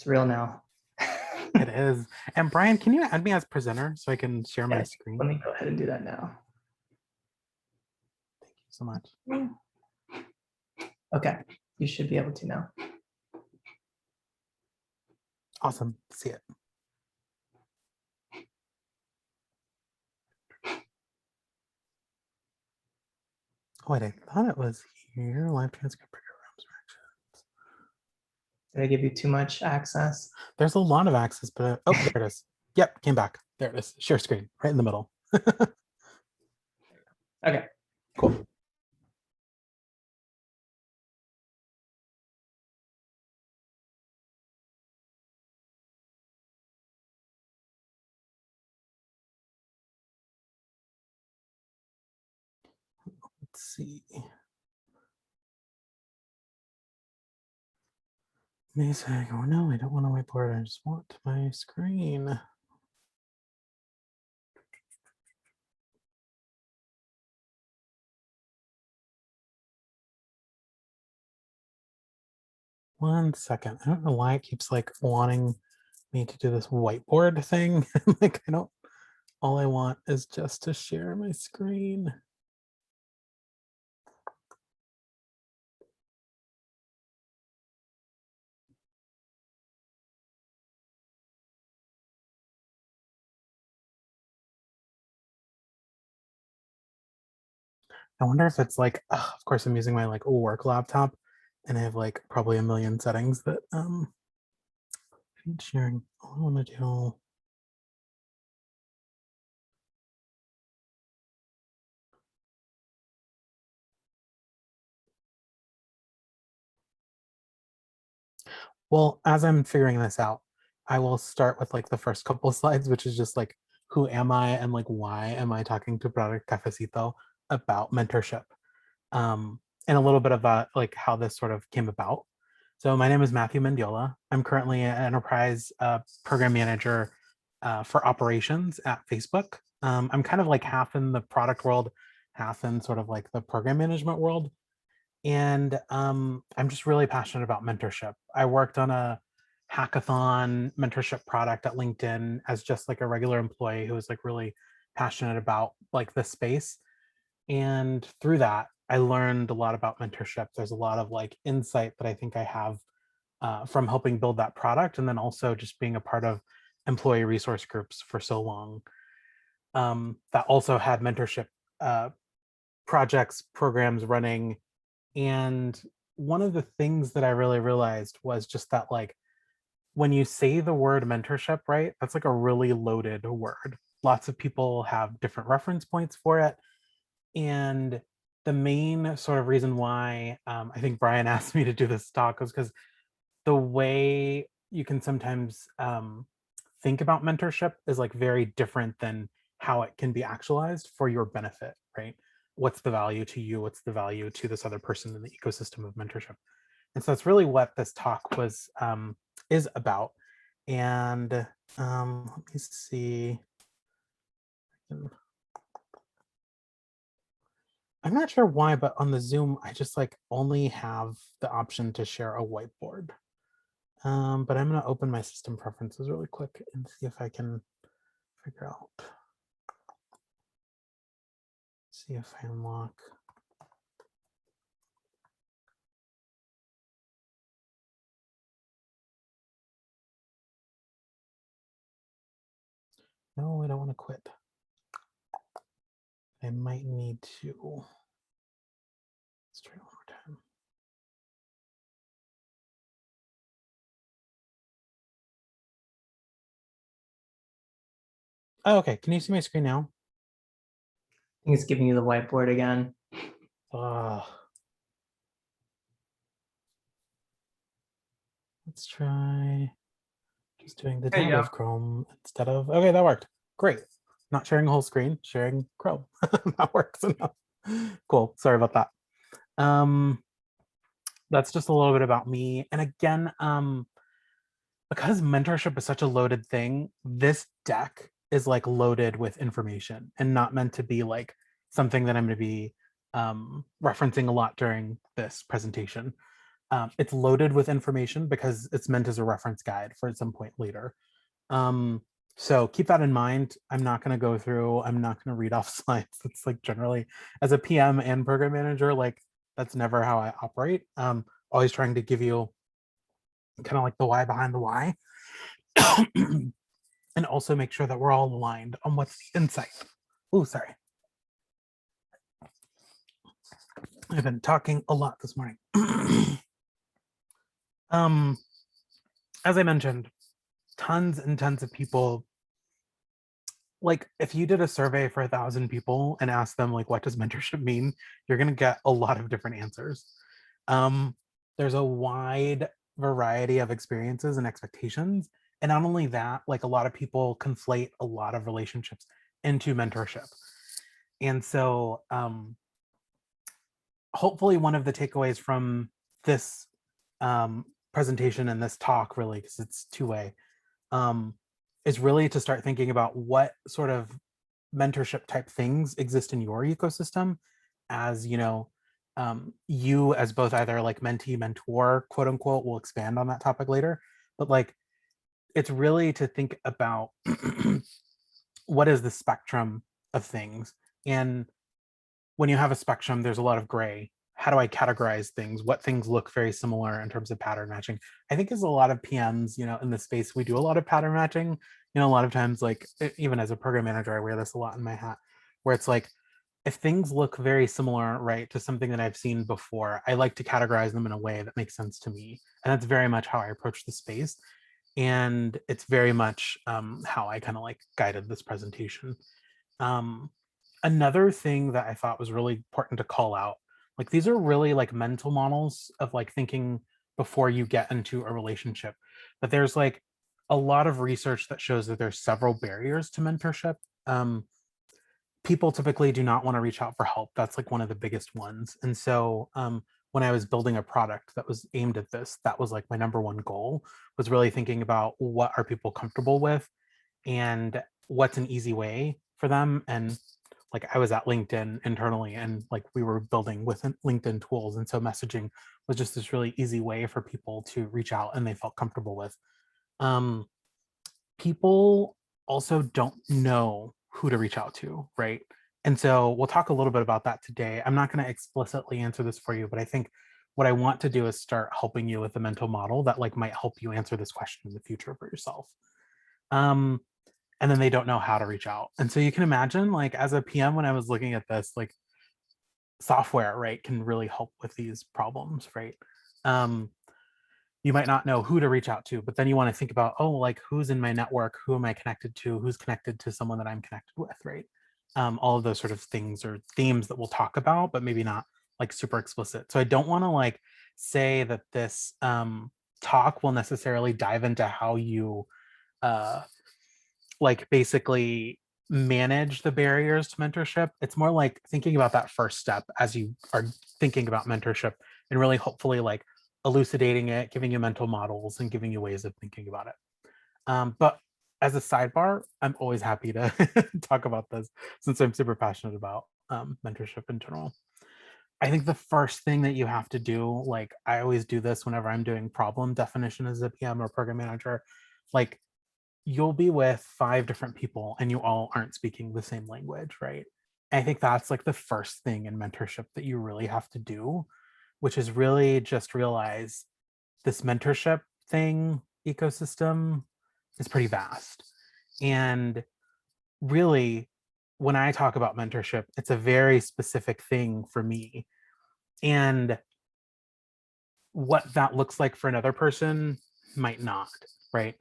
real now. It is. And Brian, can you add me as presenter so I can share my screen? Let me go ahead and do that now. Thank you so much. Okay, you should be able to now. Awesome. See it. Oh, wait, I thought it was here. Live transcript programs. Did I give you too much access? There's a lot of access, but oh, there it is. Yep, came back. There it is. Share screen right in the middle. Okay, cool. Let's see. Amazing. Oh no, I don't want to whiteboard. I just want my screen. One second. I don't know why it keeps like wanting me to do this whiteboard thing. Like all I want is just to share my screen. I wonder if it's like, of course I'm using my like work laptop and I have like probably a million settings that feed sharing. All I want to do. Well, as I'm figuring this out, I will start with like the first couple of slides, which is just like, who am I and like, why am I talking to Product Cafecito about mentorship? And a little bit about like how this sort of came about. So my name is Matthew Mendiola. I'm currently an enterprise program manager for operations at Facebook. I'm kind of like half in the product world, half in sort of like the program management world. And I'm just really passionate about mentorship. I worked on a hackathon mentorship product at LinkedIn as just like a regular employee who was like really passionate about like this space. And through that, I learned a lot about mentorship. There's a lot of like insight that I think I have from helping build that product, and then also just being a part of employee resource groups for so long. That also had mentorship projects, programs running. And one of the things that I really realized was just that like, when you say the word mentorship, right, that's like a really loaded word. Lots of people have different reference points for it. And the main sort of reason why I think Brian asked me to do this talk was because the way you can sometimes think about mentorship is like very different than how it can be actualized for your benefit, right? What's the value to you? What's the value to this other person in the ecosystem of mentorship? And so that's really what this talk was is about. And let me see. I'm not sure why, but on the Zoom, I just like only have the option to share a whiteboard. But I'm going to open my system preferences really quick and see if I can figure out. See if I unlock. No, I don't want to quit. I might need to. Let's try one more time. Oh, okay. Can you see my screen now? I think it's giving you the whiteboard again. Let's try just doing the tab of Chrome instead of, okay, that worked. Great. Not sharing a whole screen, sharing Chrome. That works enough. Cool. Sorry about that. That's just a little bit about me. And again, because mentorship is such a loaded thing, this deck is like loaded with information and not meant to be like something that I'm going to be referencing a lot during this presentation. It's loaded with information because it's meant as a reference guide for at some point later. So keep that in mind. I'm not going to go through, I'm not going to read off slides. It's like generally as a PM and program manager, like that's never how I operate. Always trying to give you kind of like the why behind the why. And also make sure that we're all aligned on what's the insight. Oh, sorry. I've been talking a lot this morning. As I mentioned, tons and tons of people, like if you did a survey for 1,000 people and asked them like what does mentorship mean, you're going to get a lot of different answers. There's a wide variety of experiences and expectations, and not only that, like a lot of people conflate a lot of relationships into mentorship. And so hopefully one of the takeaways from this presentation and this talk, really, because it's two-way, is really to start thinking about what sort of mentorship type things exist in your ecosystem, as you as both either like mentee, mentor, quote unquote. We'll expand on that topic later, but like it's really to think about what is the spectrum of things. And when you have a spectrum, there's a lot of gray. How do I categorize things? What things look very similar in terms of pattern matching? I think as a lot of PMs, in this space, we do a lot of pattern matching. A lot of times, like even as a program manager, I wear this a lot in my hat, where it's like, if things look very similar, right, to something that I've seen before, I like to categorize them in a way that makes sense to me. And that's very much how I approach the space. And it's very much how I kind of like guided this presentation. Another thing that I thought was really important to call out, like these are really like mental models of like thinking before you get into a relationship. But there's like a lot of research that shows that there's several barriers to mentorship. People typically do not want to reach out for help. That's like one of the biggest ones. And so when I was building a product that was aimed at this, that was like my number one goal, was really thinking about what are people comfortable with and what's an easy way for them. And like I was at LinkedIn internally, and like we were building with LinkedIn tools. And so messaging was just this really easy way for people to reach out and they felt comfortable with. People also don't know who to reach out to, right? And so we'll talk a little bit about that today. I'm not going to explicitly answer this for you, but I think what I want to do is start helping you with a mental model that like might help you answer this question in the future for yourself. And then they don't know how to reach out. And so you can imagine, like as a PM, when I was looking at this, like software, right, can really help with these problems, right? You might not know who to reach out to, but then you want to think about, oh, like who's in my network? Who am I connected to? Who's connected to someone that I'm connected with, right? All of those sort of things or themes that we'll talk about, but maybe not like super explicit. So I don't want to like say that this talk will necessarily dive into how you like basically manage the barriers to mentorship. It's more like thinking about that first step as you are thinking about mentorship, and really hopefully like elucidating it, giving you mental models and giving you ways of thinking about it. But as a sidebar, I'm always happy to talk about this since I'm super passionate about mentorship in general. I think the first thing that you have to do, like I always do this whenever I'm doing problem definition as a PM or program manager, like you'll be with 5 different people and you all aren't speaking the same language, right? I think that's like the first thing in mentorship that you really have to do, which is really just realize this mentorship thing ecosystem is pretty vast. And really, when I talk about mentorship, it's a very specific thing for me. And what that looks like for another person might not, right?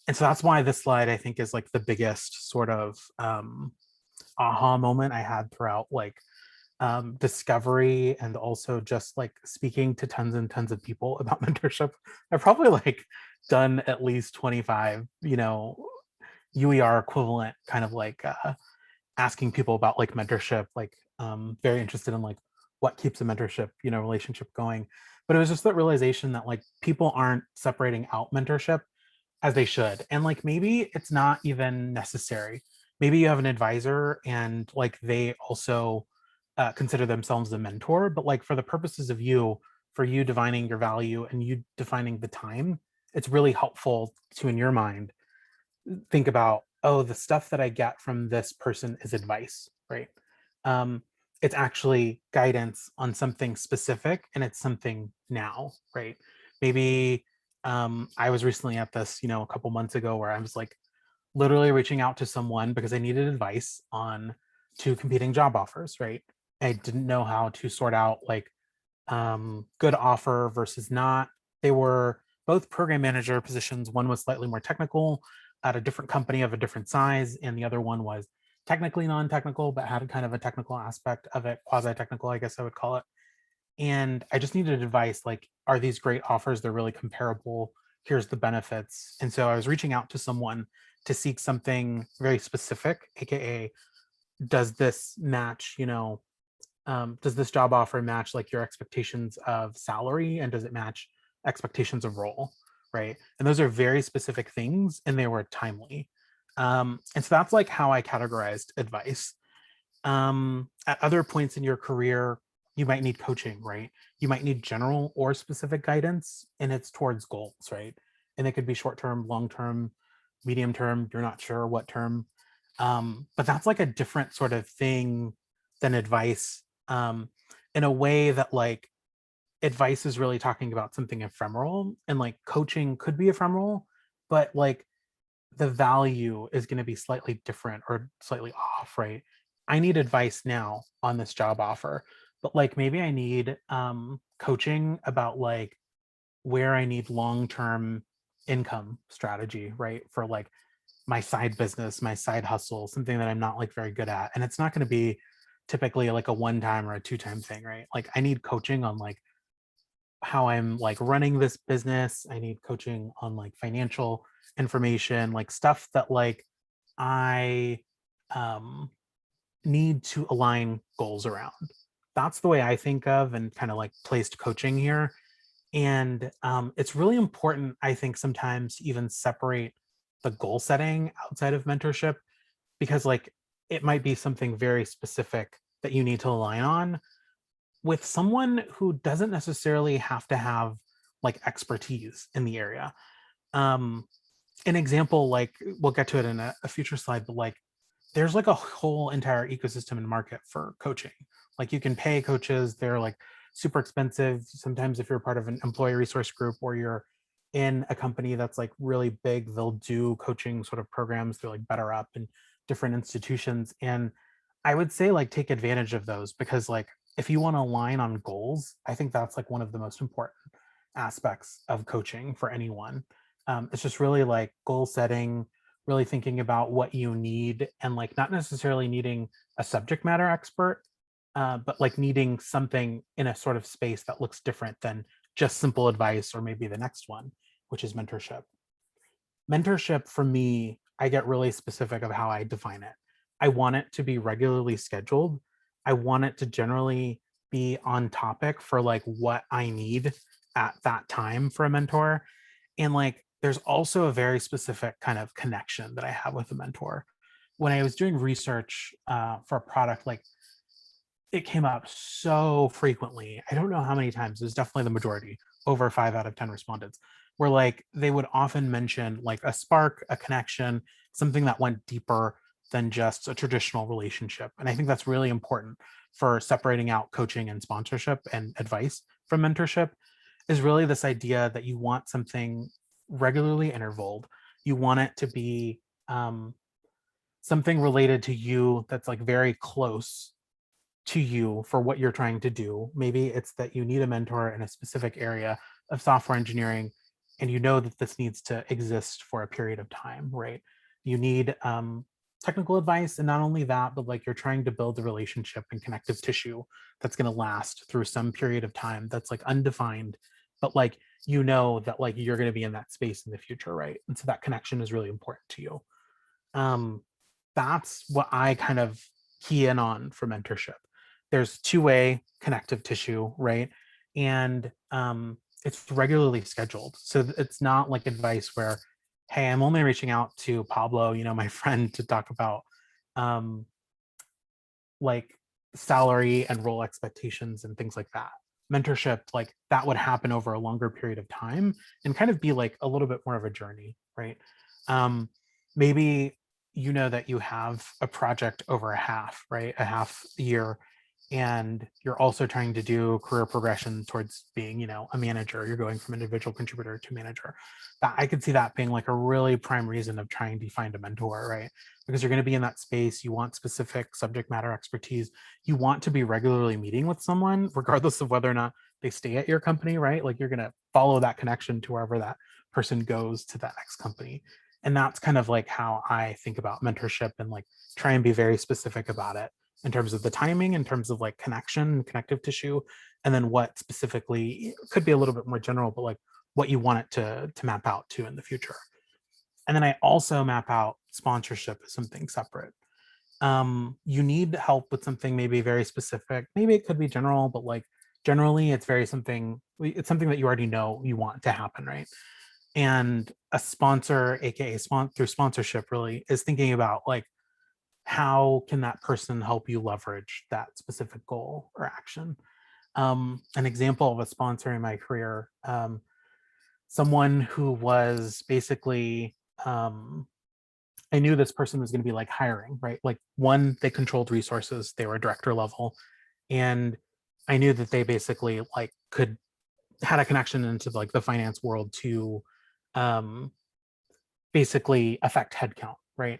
And so that's why this slide, I think, is like the biggest sort of aha moment I had throughout like discovery, and also just like speaking to tons and tons of people about mentorship. I've probably like done at least 25, UER equivalent kind of like asking people about like mentorship, like very interested in like what keeps a mentorship, relationship going. But it was just that realization that like people aren't separating out mentorship as they should. And like maybe it's not even necessary. Maybe you have an advisor and like they also consider themselves a mentor, but like for the purposes of you, for you defining your value and you defining the time, it's really helpful to, in your mind, think about, oh, the stuff that I get from this person is advice, right? It's actually guidance on something specific and it's something now, right? Maybe I was recently at this, a couple months ago where I was like literally reaching out to someone because I needed advice on two competing job offers, right? I didn't know how to sort out like good offer versus not. They were both program manager positions. One was slightly more technical at a different company of a different size, and the other one was technically non-technical, but had a kind of a technical aspect of it, quasi-technical, I guess I would call it. And I just needed advice like, are these great offers? They're really comparable. Here's the benefits. And so I was reaching out to someone to seek something very specific, aka, does this match, does this job offer match like your expectations of salary, and does it match expectations of role, right? And those are very specific things, and they were timely. And so that's like how I categorized advice. At other points in your career, you might need coaching, right? You might need general or specific guidance, and it's towards goals, right? And it could be short term, long term, medium term. You're not sure what term, but that's like a different sort of thing than advice, in a way that like advice is really talking about something ephemeral, and like coaching could be ephemeral, but like the value is going to be slightly different or slightly off, right? I need advice now on this job offer, but like maybe I need coaching about like where I need long-term income strategy, right? For like my side business, my side hustle, something that I'm not like very good at. And it's not going to be typically like a one time or a two time thing, right? Like I need coaching on like how I'm like running this business. I need coaching on like financial information, like stuff that like I um need to align goals around. That's the way I think of and kind of like placed coaching here. And it's really important, I think, sometimes to even separate the goal setting outside of mentorship, because like it might be something very specific that you need to align on with someone who doesn't necessarily have to have like expertise in the area. Um, an example, like we'll get to it in a future slide, but like there's like a whole entire ecosystem and market for coaching. Like you can pay coaches, they're like super expensive. Sometimes if you're part of an employee resource group or you're in a company that's like really big, they'll do coaching sort of programs through like Better Up and different institutions. And I would say like take advantage of those, because like if you want to align on goals, I think that's like one of the most important aspects of coaching for anyone. It's just really like goal setting, really thinking about what you need, and like not necessarily needing a subject matter expert, but like needing something in a sort of space that looks different than just simple advice, or maybe the next one, which is mentorship. Mentorship for me, I get really specific of how I define it. I want it to be regularly scheduled. I want it to generally be on topic for like what I need at that time for a mentor. And like there's also a very specific kind of connection that I have with a mentor. When I was doing research for a product, like it came up so frequently. I don't know how many times. It was definitely the majority, over 5 out of 10 respondents, where like they would often mention like a spark, a connection, something that went deeper than just a traditional relationship. And I think that's really important for separating out coaching and sponsorship and advice from mentorship, is really this idea that you want something regularly intervaled. You want it to be something related to you that's like very close to you for what you're trying to do. Maybe it's that you need a mentor in a specific area of software engineering, and you know that this needs to exist for a period of time, right? You need technical advice, and not only that, but like you're trying to build a relationship and connective tissue that's going to last through some period of time that's like undefined, but like you know that like you're going to be in that space in the future, right? And so that connection is really important to you. um, that's what I kind of key in on for mentorship. There's two-way connective tissue, right? And it's regularly scheduled. So it's not like advice where, hey, I'm only reaching out to Pablo, my friend, to talk about um, like salary and role expectations and things like that. mentorship, like that would happen over a longer period of time and kind of be like a little bit more of a journey, right? Maybe you know that you have a project over a half, right? A half year, and you're also trying to do career progression towards being, a manager. You're going from individual contributor to manager. That I could see that being like a really prime reason of trying to find a mentor, right? Because you're going to be in that space. You want specific subject matter expertise. You want to be regularly meeting with someone, regardless of whether or not they stay at your company, right? Like you're going to follow that connection to wherever that person goes to that next company. And that's kind of like how I think about mentorship and like try and be very specific about it in terms of the timing, in terms of like connection, connective tissue, and then what specifically could be a little bit more general, but like what you want it to map out to in the future. And then I also map out sponsorship as something separate. You need help with something maybe very specific. Maybe it could be general, but like generally it's something that you already know you want to happen, right? And a sponsor, aka through sponsorship, really is thinking about like how can that person help you leverage that specific goal or action. An example of a sponsor in my career, someone who was basically, I knew this person was going to be like hiring, right? Like one, they controlled resources, they were director level, and I knew that they basically like had a connection into like the finance world to um, basically affect headcount, right?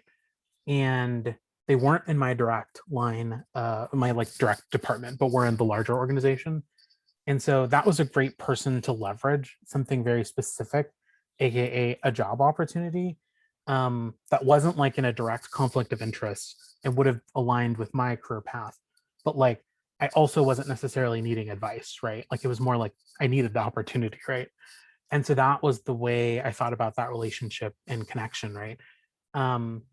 And they weren't in my direct line, my like direct department, but were in the larger organization. And so that was a great person to leverage something very specific, aka a job opportunity, that wasn't like in a direct conflict of interest and would have aligned with my career path. But like I also wasn't necessarily needing advice, right? Like it was more like I needed the opportunity, right? And so that was the way I thought about that relationship and connection, right?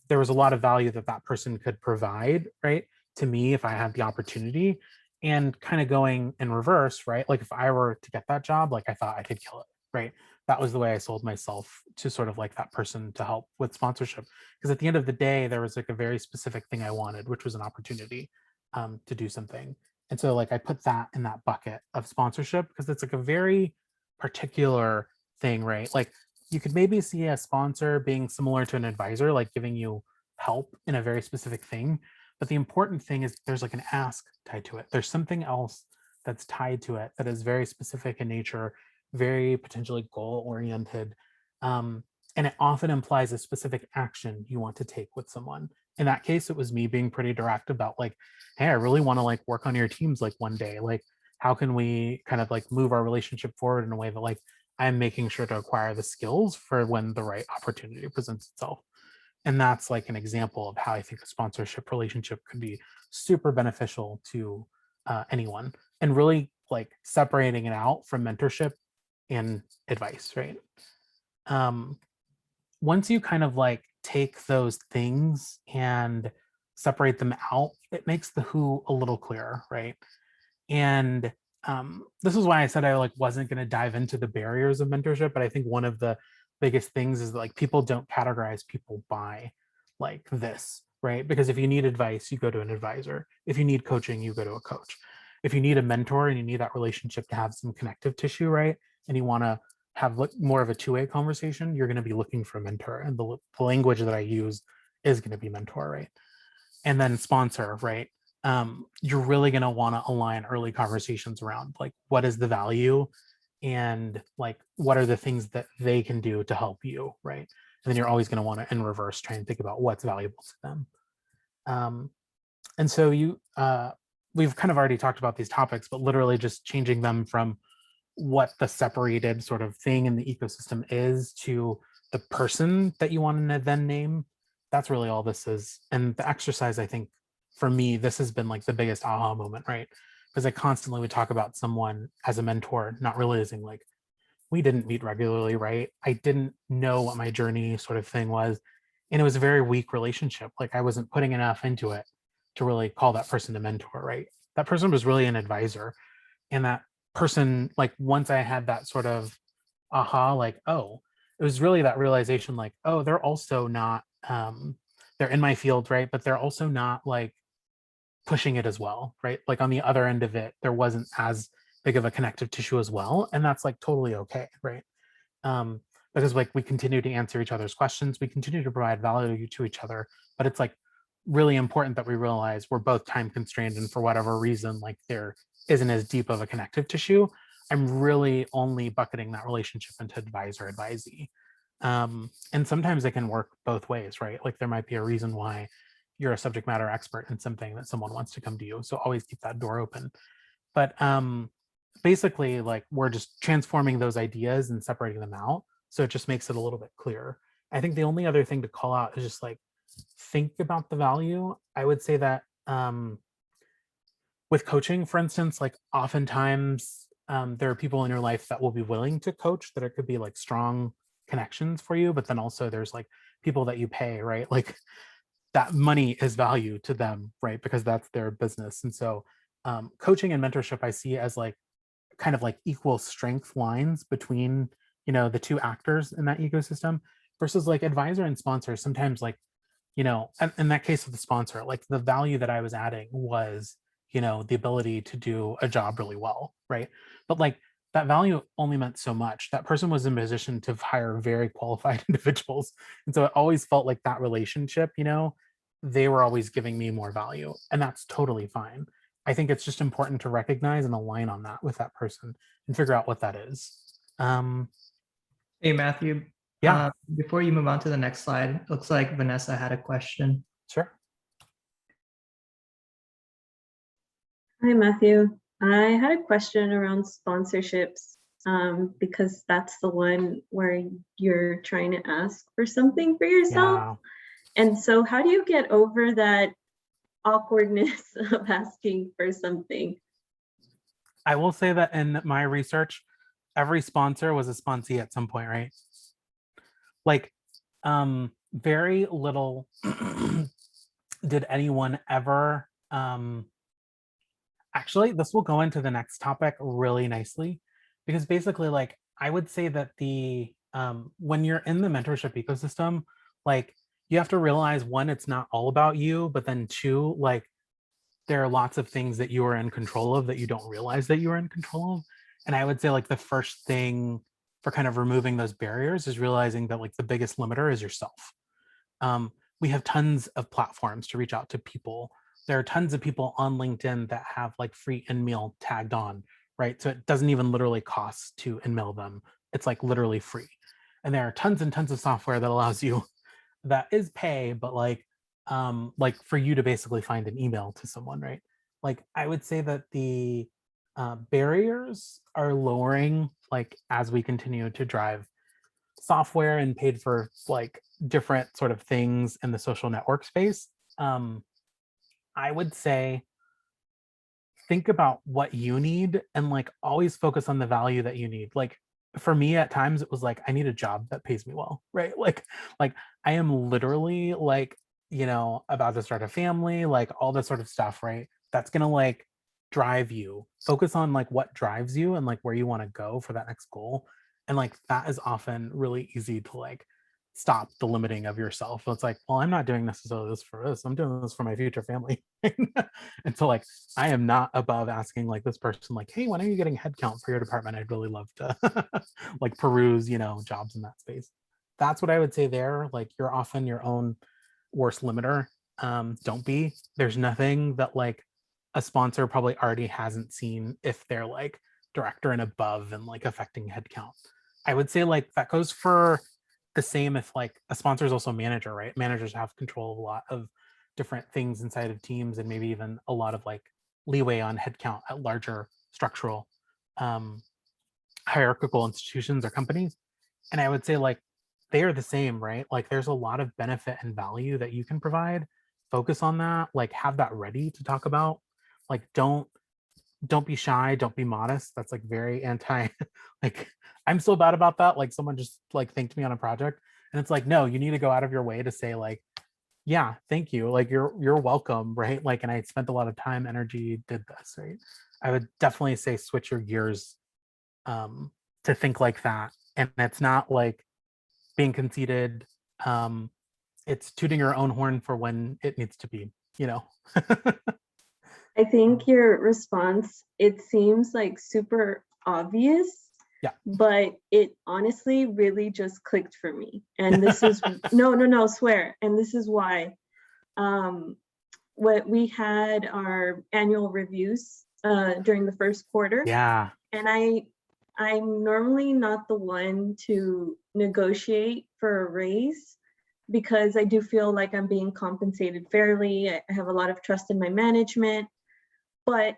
There was a lot of value that that person could provide, right, to me if I had the opportunity, and kind of going in reverse, right? Like if I were to get that job, like I thought I could kill it, right? That was the way I sold myself to sort of like that person to help with sponsorship. Because at the end of the day, there was like a very specific thing I wanted, which was an opportunity to do something. And so like I put that in that bucket of sponsorship because it's like a very particular thing, right? Like you could maybe see a sponsor being similar to an advisor, like giving you help in a very specific thing. But the important thing is there's like an ask tied to it. There's something else that's tied to it that is very specific in nature, very potentially goal oriented. Um, and it often implies a specific action you want to take with someone. In that case, it was me being pretty direct about like, hey, I really want to like work on your teams like one day. Like, how can we kind of like move our relationship forward in a way that like I'm making sure to acquire the skills for when the right opportunity presents itself. And that's like an example of how I think a sponsorship relationship could be super beneficial to anyone, and really like separating it out from mentorship and advice, right? Um, Once you kind of like take those things and separate them out, it makes the who a little clearer, right? And this is why I said I like wasn't going to dive into the barriers of mentorship, but I think one of the biggest things is that, like people don't categorize people by like this, right? Because if you need advice, you go to an advisor. If you need coaching, you go to a coach. If you need a mentor and you need that relationship to have some connective tissue, right? And you want to have more of a two-way conversation, you're going to be looking for a mentor. And the language that I use is going to be mentor, right? And then sponsor, right? You're really going to want to align early conversations around like what is the value and like what are the things that they can do to help you, right? And then you're always going to want to in reverse try and think about what's valuable to them. And so we've kind of already talked about these topics, but literally just changing them from what the separated sort of thing in the ecosystem is to the person that you want to then name. That's really all this is. And the exercise, I think, for me, this has been like the biggest aha moment, right? Because I constantly would talk about someone as a mentor, not realizing like we didn't meet regularly, right? I didn't know what my journey sort of thing was. And it was a very weak relationship. Like I wasn't putting enough into it to really call that person a mentor, right? That person was really an advisor. And that person, like once I had that sort of aha, like, oh, it was really that realization, like, oh, they're also not, they're in my field, right? But they're also not like pushing it as well, right? Like on the other end of it, there wasn't as big of a connective tissue as well, and that's like totally okay, right? Because like we continue to answer each other's questions, we continue to provide value to each other, but it's like really important that we realize we're both time constrained, and for whatever reason, like there isn't as deep of a connective tissue. I'm really only bucketing that relationship into advisor advisee. And sometimes it can work both ways, right? Like there might be a reason why you're a subject matter expert in something that someone wants to come to you. So always keep that door open. But basically, like we're just transforming those ideas and separating them out. So it just makes it a little bit clearer. I think the only other thing to call out is just like think about the value. I would say that with coaching, for instance, like oftentimes there are people in your life that will be willing to coach, that it could be like strong connections for you, but then also there's like people that you pay, right? Like that money is value to them, right? Because that's their business. And so coaching and mentorship I see as like kind of like equal strength lines between, you know, the two actors in that ecosystem, versus like advisor and sponsor. Sometimes like, you know, in that case of the sponsor, like the value that I was adding was, you know, the ability to do a job really well, right? But like that value only meant so much. That person was in a position to hire very qualified individuals. And so it always felt like that relationship, you know, they were always giving me more value. And that's totally fine. I think it's just important to recognize and align on that with that person and figure out what that is. Um, Hey, Matthew. yeah, Before you move on to the next slide, looks like Vanessa had a question. sure. Hi, Matthew. I had a question around sponsorships because that's the one where you're trying to ask for something for yourself. Yeah. And so how do you get over that awkwardness of asking for something? I will say that in my research, every sponsor was a sponsee at some point, right? Like, very little did anyone ever. Actually, this will go into the next topic really nicely, because basically, like, I would say that the when you're in the mentorship ecosystem, like, you have to realize one, it's not all about you, but then two, like, there are lots of things that you are in control of that you don't realize that you are in control of. And I would say like the first thing for kind of removing those barriers is realizing that like the biggest limiter is yourself. We have tons of platforms to reach out to people. There are tons of people on LinkedIn that have like free in-mail tagged on, right? So it doesn't even literally cost to in-mail them. It's like literally free. And there are tons and tons of software that allows you that is pay, but like for you to basically find an email to someone, right? Like I would say that the barriers are lowering like as we continue to drive software and paid for like different sort of things in the social network space. I would say think about what you need and like always focus on the value that you need. Like for me at times it was like I need a job that pays me well, right? Like I am literally like, you know, about to start a family, like all this sort of stuff, right? That's going to like drive you. Focus on like what drives you and like where you want to go for that next goal. And like that is often really easy to like stop the limiting of yourself. So it's like, well, I'm not doing necessarily this for this. I'm doing this for my future family. And so like I am not above asking like this person, like, hey, when are you getting headcount for your department? I'd really love to like peruse, you know, jobs in that space. That's what I would say there. Like you're often your own worst limiter. Don't be. There's nothing that like a sponsor probably already hasn't seen if they're like director and above and like affecting headcount. I would say like that goes for the same if like a sponsor is also a manager, right? Managers have control of a lot of different things inside of teams and maybe even a lot of like leeway on headcount at larger structural um, hierarchical institutions or companies. And I would say like they are the same, right? Like there's a lot of benefit and value that you can provide. Focus on that, like have that ready to talk about. Like don't be shy, don't be modest. That's like very anti like I'm so bad about that. Like someone just like thanked me on a project and it's like, no, you need to go out of your way to say like, yeah, thank you. Like you're welcome, right? Like, and I spent a lot of time, energy, did this, right? I would definitely say switch your gears to think like that. And it's not like being conceited. It's tooting your own horn for when it needs to be, you know. I think your response, it seems like super obvious, Yeah. but it honestly really just clicked for me. And this is, no, swear. And this is why. What we had our annual reviews during the first quarter. Yeah. And I'm normally not the one to negotiate for a raise because I do feel like I'm being compensated fairly. I have a lot of trust in my management. But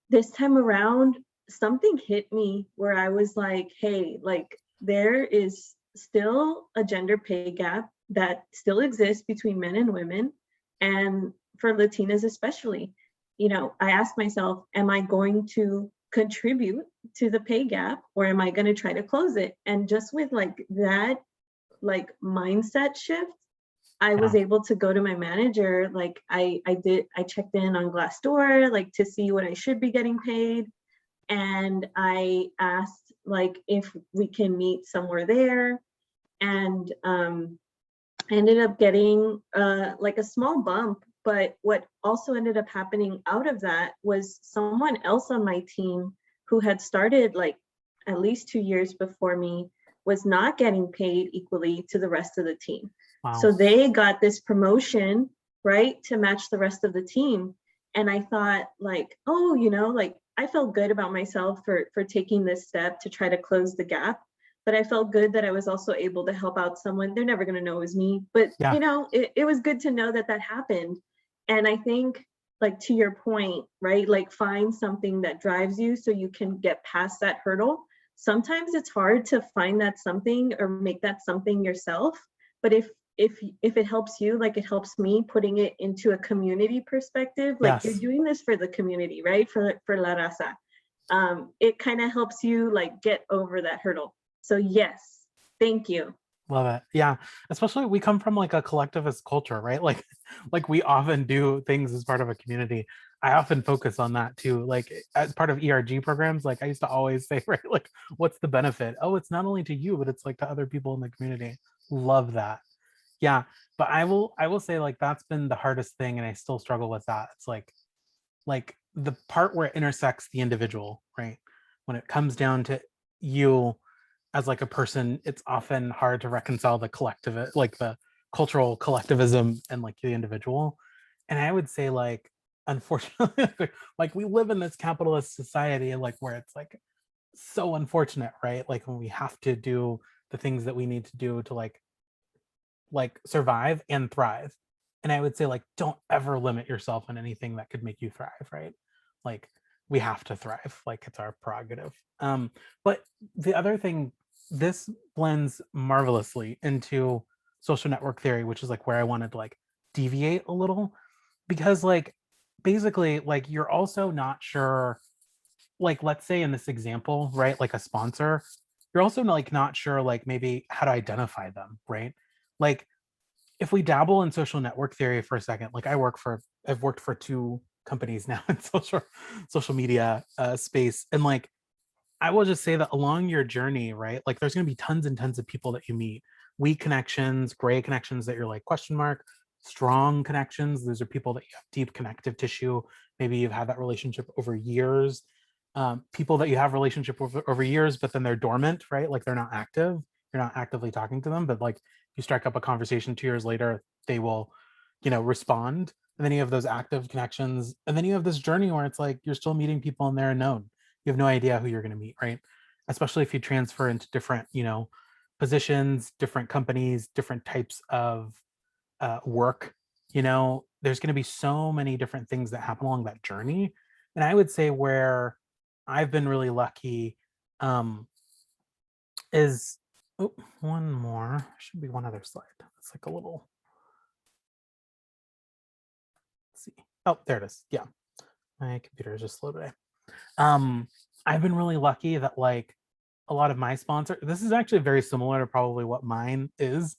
this time around, something hit me where I was like, hey, like there is still a gender pay gap that still exists between men and women. And for Latinas especially, you know, I asked myself, am I going to contribute to the pay gap or am I going to try to close it? And just with like that, like mindset shift, I was able to go to my manager. Like I checked in on Glassdoor, like to see what I should be getting paid. And I asked like if we can meet somewhere there. And I ended up getting like a small bump. But what also ended up happening out of that was someone else on my team who had started like at least 2 years before me was not getting paid equally to the rest of the team. Wow. So they got this promotion, right, to match the rest of the team. And I thought like, oh, you know, like I felt good about myself for taking this step to try to close the gap. But I felt good that I was also able to help out someone. They're never going to know it was me, but Yeah. you know, it was good to know that that happened. And I think like to your point, right, like find something that drives you so you can get past that hurdle. Sometimes it's hard to find that something or make that something yourself. But if it helps you, like it helps me, putting it into a community perspective, like Yes. you're doing this for the community, right? For La Raza. It kind of helps you like get over that hurdle. So yes, thank you. Love it. Yeah. Especially we come from like a collectivist culture, right? Like we often do things as part of a community. I often focus on that too. Like as part of ERG programs, like I used to always say, right, like what's the benefit? Oh, it's not only to you, but it's like to other people in the community. Love that. Yeah. But I will say like that's been the hardest thing and I still struggle with that. It's like the part where it intersects the individual, right? When it comes down to you as like a person, it's often hard to reconcile the collective, like the cultural collectivism and like the individual. And I would say like, unfortunately, like we live in this capitalist society, like where it's like so unfortunate, right? Like when we have to do the things that we need to do to like survive and thrive. And I would say like don't ever limit yourself on anything that could make you thrive, right? Like we have to thrive, like it's our prerogative. But the other thing, this blends marvelously into social network theory, which is like where I wanted to like deviate a little, because like basically like you're also not sure, like let's say in this example, right, like a sponsor, you're also like not sure like maybe how to identify them, right? Like if we dabble in social network theory for a second, like I've worked for two companies now in social media space, and like I will just say that along your journey, right, like there's going to be tons and tons of people that you meet, weak connections, gray connections that you're like question mark, strong connections, those are people that you have deep connective tissue, maybe you've had that relationship over years. People that you have relationship over years but then they're dormant, right, like they're not active, you're not actively talking to them, but like you strike up a conversation 2 years later, they will, respond. And then you have those active connections. And then you have this journey where it's like you're still meeting people and they're unknown. You have no idea who you're going to meet, right? Especially if you transfer into different, positions, different companies, different types of work. There's going to be so many different things that happen along that journey. And I would say where I've been really lucky is one more, should be one other slide. It's like a little, let's see. Oh, there it is. Yeah. My computer is just slow today. I've been really lucky that like a lot of my sponsor, this is actually very similar to probably what mine is.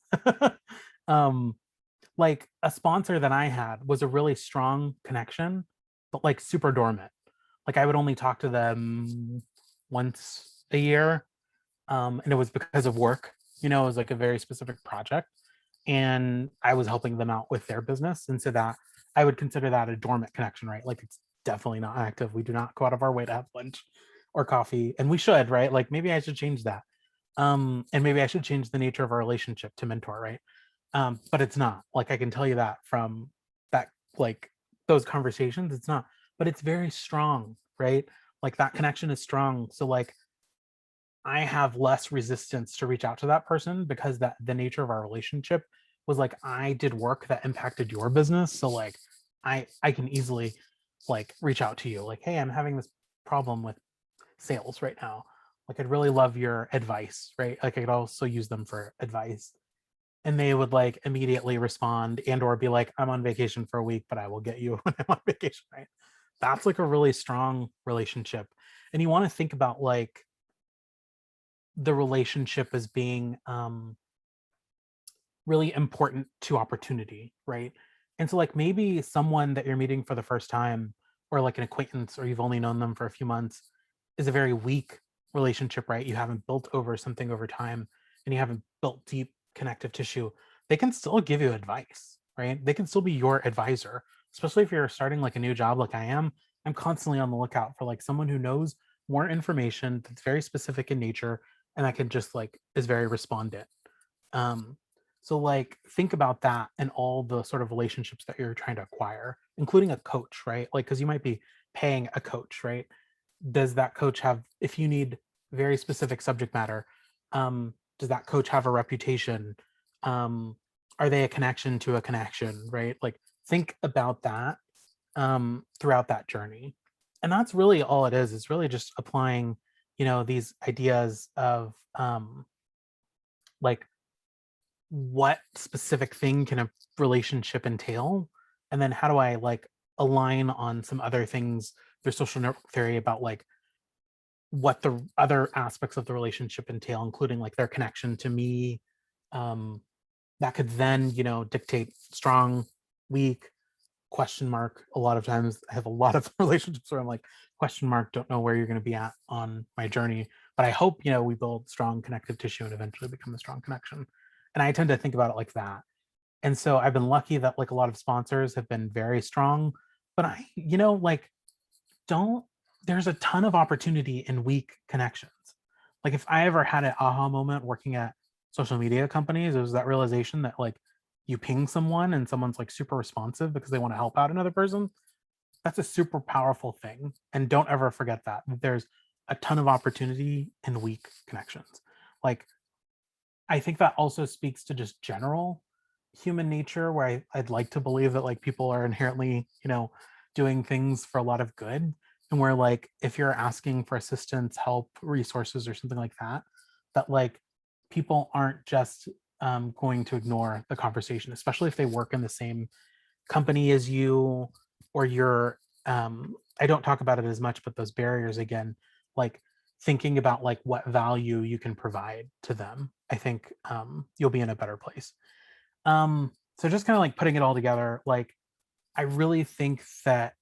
Like a sponsor that I had was a really strong connection, but like super dormant. Like I would only talk to them once a year. And it was because of work, it was like a very specific project. And I was helping them out with their business. And so that I would consider that a dormant connection, right? Like it's definitely not active. We do not go out of our way to have lunch or coffee, and we should, right? Like maybe I should change that. And maybe I should change the nature of our relationship to mentor, right? But it's not. Like I can tell you that from that, like those conversations, it's not, but it's very strong, right? Like that connection is strong. So like I have less resistance to reach out to that person because that the nature of our relationship was like I did work that impacted your business. So like I can easily like reach out to you like, hey, I'm having this problem with sales right now. Like I'd really love your advice, right? Like I could also use them for advice. And they would like immediately respond and or be like, I'm on vacation for a week, but I will get you when I'm on vacation, right? That's like a really strong relationship. And you want to think about like the relationship as being really important to opportunity, right? And so like maybe someone that you're meeting for the first time or like an acquaintance or you've only known them for a few months is a very weak relationship, right? You haven't built over something over time and you haven't built deep connective tissue. They can still give you advice, right? They can still be your advisor, especially if you're starting like a new job like I am. I'm constantly on the lookout for like someone who knows more information that's very specific in nature and that can just like is very respondent. Um, so like think about that and all the sort of relationships that you're trying to acquire, including a coach, right? Like because you might be paying a coach, right? Does that coach have, if you need very specific subject matter, does that coach have a reputation? Are they a connection to a connection, right? Like think about that throughout that journey. And that's really all it is. It's really just applying, you know, these ideas of like what specific thing can a relationship entail, and then how do I like align on some other things through social network theory about like what the other aspects of the relationship entail, including like their connection to me. That could then, you know, dictate strong, weak, question mark. A lot of times I have a lot of relationships where I'm like, question mark, don't know where you're going to be at on my journey. But I hope, you know, we build strong connective tissue and eventually become a strong connection. And I tend to think about it like that. And so I've been lucky that like a lot of sponsors have been very strong. But I, you know, like don't, there's a ton of opportunity in weak connections. Like if I ever had an aha moment working at social media companies, it was that realization that like you ping someone and someone's like super responsive because they want to help out another person. That's a super powerful thing. And don't ever forget that. There's a ton of opportunity in weak connections. Like I think that also speaks to just general human nature where I'd like to believe that like people are inherently, you know, doing things for a lot of good. And where like if you're asking for assistance, help, resources, or something like that, that like people aren't just going to ignore the conversation, especially if they work in the same company as you or you're I don't talk about it as much, but those barriers again, like thinking about like what value you can provide to them, I think you'll be in a better place. So just kind of like putting it all together, like I really think that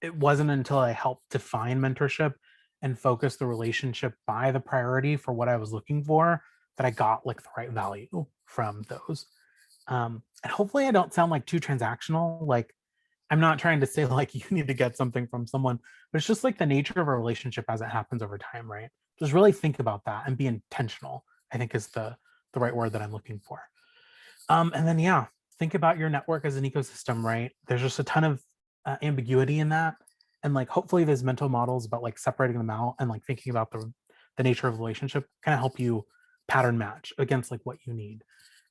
it wasn't until I helped define mentorship and focus the relationship by the priority for what I was looking for that I got like the right value from those. And hopefully I don't sound like too transactional. Like I'm not trying to say like you need to get something from someone, but it's just like the nature of a relationship as it happens over time, right? Just really think about that and be intentional, I think is the right word that I'm looking for. And then yeah, think about your network as an ecosystem, right? There's just a ton of ambiguity in that. And like hopefully there's mental models about like separating them out and like thinking about the nature of the relationship kind of help you pattern match against like what you need.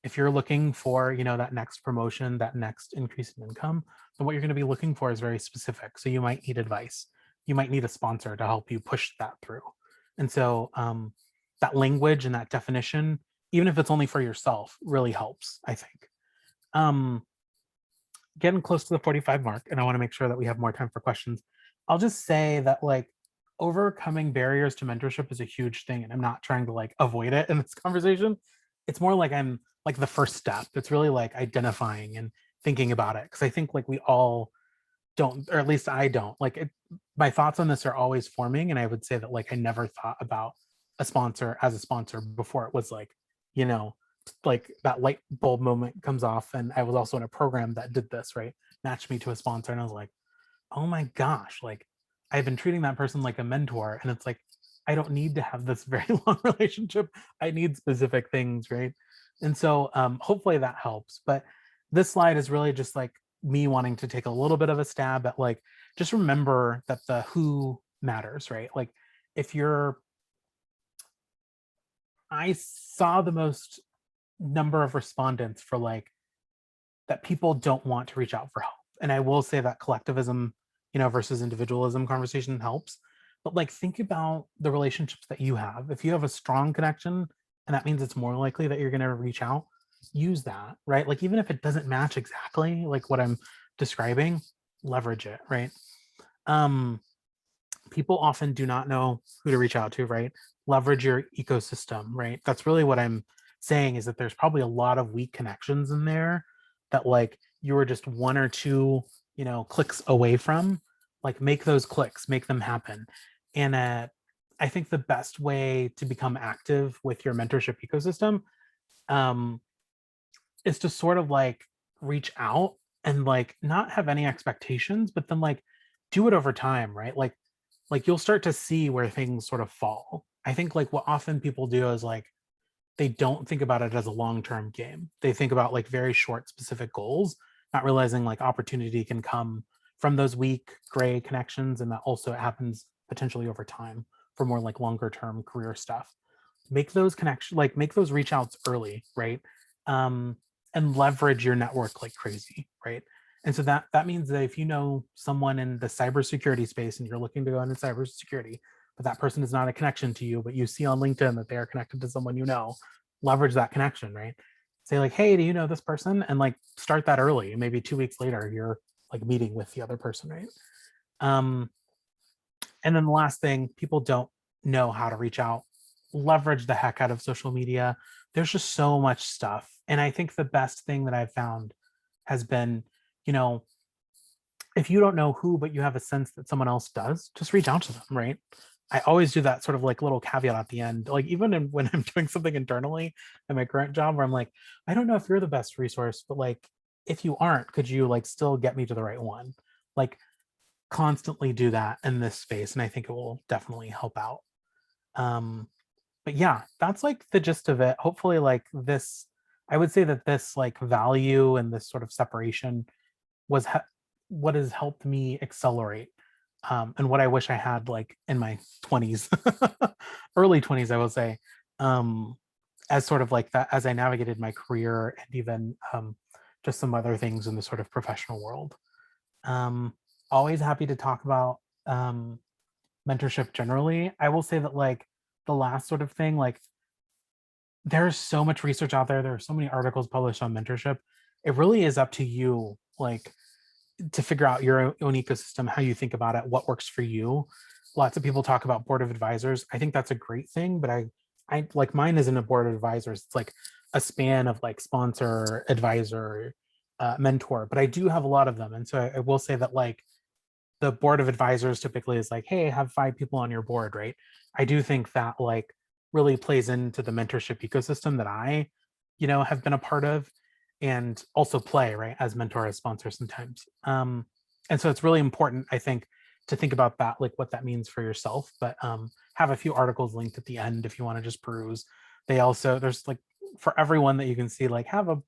If you're looking for, you know, that next promotion, that next increase in income, then what you're going to be looking for is very specific. So you might need advice. You might need a sponsor to help you push that through. And so that language and that definition, even if it's only for yourself, really helps, I think. Getting close to the 45 mark, and I want to make sure that we have more time for questions. I'll just say that like overcoming barriers to mentorship is a huge thing, and I'm not trying to like avoid it in this conversation. It's more like I'm like the first step. It's really like identifying and thinking about it, because I think like we all don't, or at least I don't. Like it, my thoughts on this are always forming, and I would say that like I never thought about a sponsor as a sponsor before it was like, you know, like that light bulb moment comes off, and I was also in a program that did this, right? matched me to a sponsor, and I was like, oh my gosh, like I've been treating that person like a mentor, and it's like I don't need to have this very long relationship. I need specific things, right? And so hopefully that helps. But this slide is really just like me wanting to take a little bit of a stab at like, just remember that the who matters, right? Like if you're, I saw the most number of respondents for like that people don't want to reach out for help. And I will say that collectivism, versus individualism conversation helps. But like think about the relationships that you have. If you have a strong connection, and that means it's more likely that you're going to reach out, use that, right? Like even if it doesn't match exactly like what I'm describing, leverage it, right? People often do not know who to reach out to, right? Leverage your ecosystem, right? That's really what I'm saying, is that there's probably a lot of weak connections in there that like you were just one or two, clicks away from. Like make those clicks, make them happen. And I think the best way to become active with your mentorship ecosystem is to sort of like reach out and like not have any expectations, but then like do it over time, right? Like you'll start to see where things sort of fall. I think like what often people do is like they don't think about it as a long-term game. They think about like very short specific goals, not realizing like opportunity can come from those weak gray connections, and that also happens potentially over time for more like longer term career stuff. Make those connections, like make those reach outs early, right? And leverage your network like crazy, right? And so that means that if you know someone in the cybersecurity space and you're looking to go into cybersecurity, but that person is not a connection to you, but you see on LinkedIn that they are connected to someone leverage that connection, right? Say like, hey, do you know this person? And like start that early. Maybe 2 weeks later, you're like meeting with the other person, right? And then the last thing, people don't know how to reach out. Leverage the heck out of social media. There's just so much stuff. And I think the best thing that I've found has been, if you don't know who, but you have a sense that someone else does, just reach out to them, right? I always do that sort of like little caveat at the end, like even when I'm doing something internally in my current job where I'm like, I don't know if you're the best resource, but like, if you aren't, could you like still get me to the right one? Like constantly do that in this space. And I think it will definitely help out. But yeah, that's like the gist of it. Hopefully like this, I would say that this like value and this sort of separation was what has helped me accelerate, and what I wish I had like in my 20s, early 20s, I will say, as sort of like that, as I navigated my career and even just some other things in the sort of professional world. Always happy to talk about mentorship generally. I will say that like the last sort of thing, like there's so much research out there. There are so many articles published on mentorship. It really is up to you, like to figure out your own ecosystem, how you think about it, what works for you. Lots of people talk about board of advisors. I think that's a great thing, but I like mine isn't a board of advisors. It's like a span of like sponsor, advisor, mentor, but I do have a lot of them. And so I will say that like the board of advisors typically is like, hey, have 5 people on your board, right? I do think that like really plays into the mentorship ecosystem that I, have been a part of, and also play, right, as mentor, as sponsor sometimes. And so it's really important, I think, to think about that, like what that means for yourself. But have a few articles linked at the end if you want to just peruse. There's like for everyone that you can see, like have a,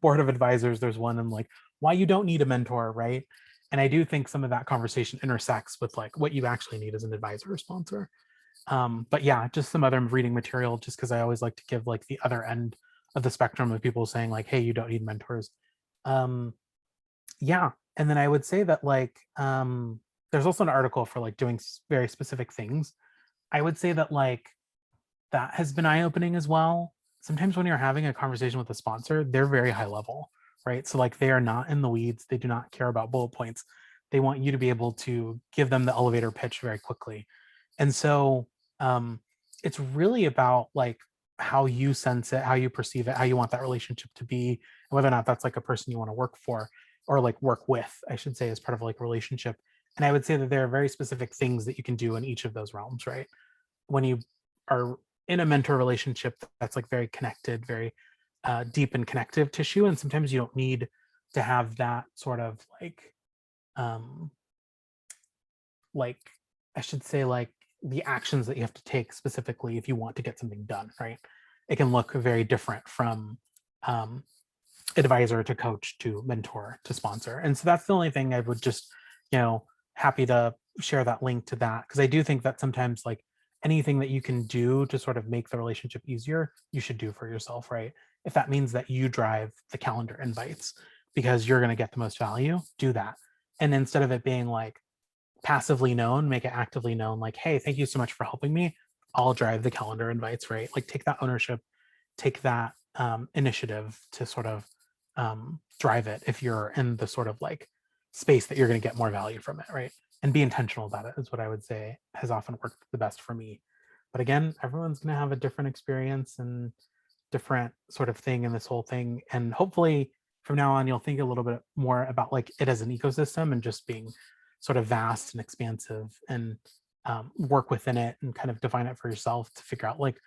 board of advisors. There's one on like why you don't need a mentor, right? And I do think some of that conversation intersects with like what you actually need as an advisor or sponsor. But yeah, just some other reading material, just because I always like to give like the other end of the spectrum of people saying like, hey, you don't need mentors. Yeah. And then I would say that like, there's also an article for like doing very specific things. I would say that like, that has been eye-opening as well. Sometimes when you're having a conversation with a sponsor, they're very high level, right? So like they are not in the weeds. They do not care about bullet points. They want you to be able to give them the elevator pitch very quickly. And so it's really about like how you sense it, how you perceive it, how you want that relationship to be, and whether or not that's like a person you want to work for or like work with, I should say, as part of like a relationship. And I would say that there are very specific things that you can do in each of those realms, right? When you are in a mentor relationship that's like very connected, very deep and connective tissue, and sometimes you don't need to have that sort of like I should say like the actions that you have to take specifically if you want to get something done, right? It can look very different from advisor to coach to mentor to sponsor. And so that's the only thing I would just, happy to share that link to that, because I do think that sometimes like anything that you can do to sort of make the relationship easier, you should do for yourself, right? If that means that you drive the calendar invites because you're going to get the most value, do that. And instead of it being like passively known, make it actively known, like, hey, thank you so much for helping me. I'll drive the calendar invites, right? Like take that ownership, take that initiative to sort of drive it if you're in the sort of like space that you're going to get more value from it, right? And be intentional about it is what I would say has often worked the best for me. But again, everyone's going to have a different experience and different sort of thing in this whole thing. And hopefully from now on, you'll think a little bit more about like it as an ecosystem and just being sort of vast and expansive, and work within it and kind of define it for yourself to figure out like,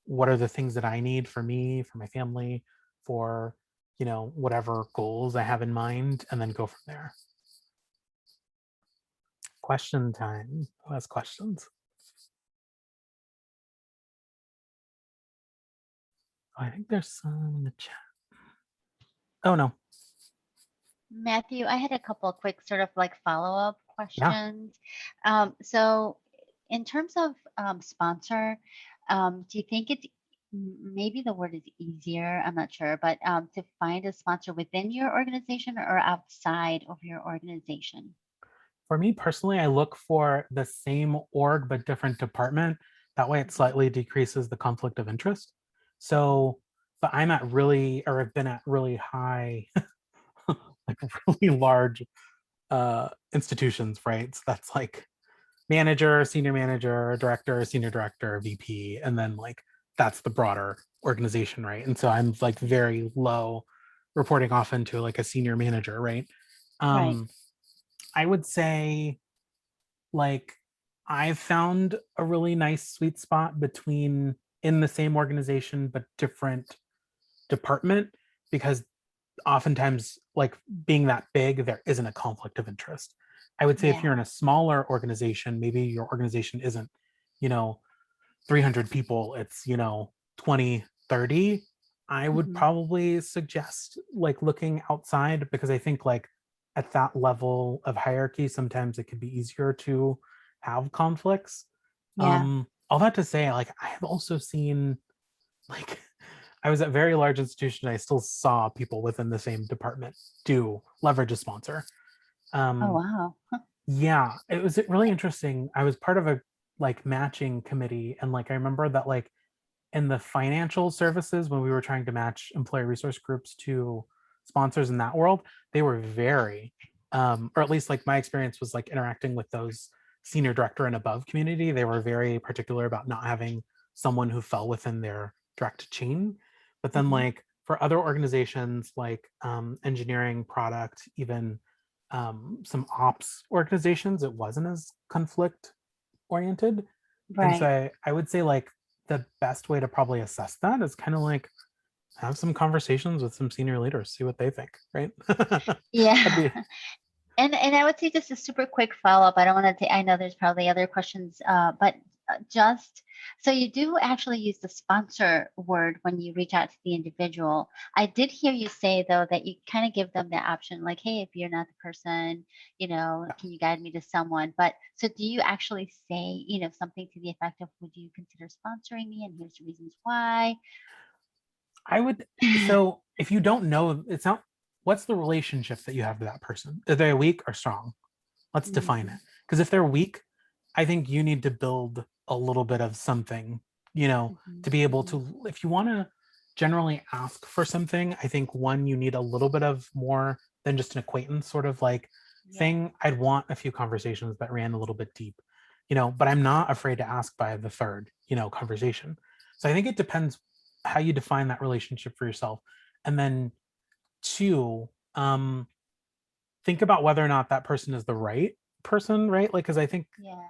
what are the things that I need for me, for my family, for, whatever goals I have in mind, and then go from there. Question time. Who has questions? Oh, I think there's some in the chat. Oh, no. Matthew, I had a couple of quick sort of like follow-up Yeah. questions. So in terms of sponsor, do you think it's maybe the word is easier, I'm not sure, but to find a sponsor within your organization or outside of your organization? For me personally, I look for the same org but different department. That way it slightly decreases the conflict of interest. So, but I'm at really, or I've been at really high, like really large institutions, right? So that's like manager, senior manager, director, senior director, VP, and then like that's the broader organization, right? And so I'm like very low, reporting often to like a senior manager, right? Right. I would say like I've found a really nice sweet spot between in the same organization but different department, because oftentimes like being that big there isn't a conflict of interest. I would say if Yeah. you're in a smaller organization, maybe your organization isn't 300 people, it's 20, 30, I would Mhm. probably suggest like looking outside, because I think like at that level of hierarchy sometimes it could be easier to have conflicts. Yeah. All that to say, like I have also seen like I was at very large institution, I still saw people within the same department do leverage a sponsor. Oh, wow. Yeah, it was really interesting. I was part of a like matching committee, and like I remember that like in the financial services, when we were trying to match employee resource groups to sponsors in that world, they were very or at least like my experience was like interacting with those senior director and above community, they were very particular about not having someone who fell within their direct chain. But then Mhm. like for other organizations like engineering, product, even some ops organizations, it wasn't as conflict oriented. And so Right. I would say like the best way to probably assess that is kind of like have some conversations with some senior leaders, see what they think, right? That'd Yeah. be- And I would say just a super quick follow-up. I don't want to. I know there's probably other questions, but just so you do actually use the sponsor word when you reach out to the individual. I did hear you say though that you kind of give them the option, like, hey, if you're not the person, can you guide me to someone? But so do you actually say, something to the effect of, would you consider sponsoring me? And here's the reasons why. I would, so if you don't know, it's not, what's the relationship that you have to that person? Are they weak or strong? Let's define it. Because if they're weak, I think you need to build a little bit of something, to be able to, if you want to generally ask for something, I think one, you need a little bit of more than just an acquaintance sort of like thing. I'd want a few conversations that ran a little bit deep, but I'm not afraid to ask by the third, conversation. So I think it depends how you define that relationship for yourself. And then two, think about whether or not that person is the right person, right? Like, because I think Yeah.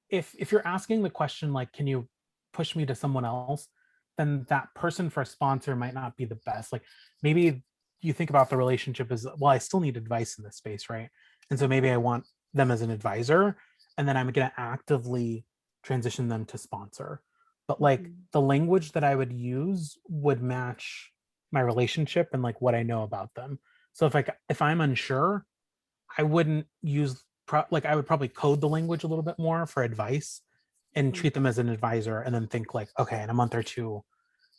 if you're asking the question like, can you push me to someone else, then that person for a sponsor might not be the best. Like maybe you think about the relationship as, well, I still need advice in this space, right? And so maybe I want them as an advisor, and then I'm going to actively transition them to sponsor. But like Mhm. the language that I would use would match my relationship and like what I know about them. So if I'm unsure, I wouldn't use I would probably code the language a little bit more for advice and treat them as an advisor, and then think like, okay, in a month or two,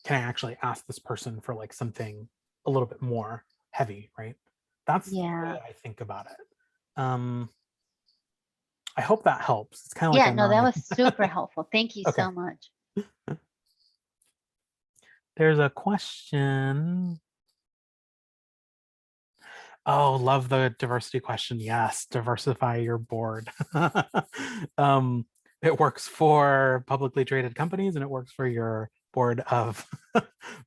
can I actually ask this person for like something a little bit more heavy, right? That's the Yeah. way I think about it. I hope that helps. It's kind of like Yeah, a no, that non. was super helpful. Thank you Okay. so much. There's a question. Oh, love the diversity question. Yes, diversify your board. It works for publicly traded companies, and it works for your board of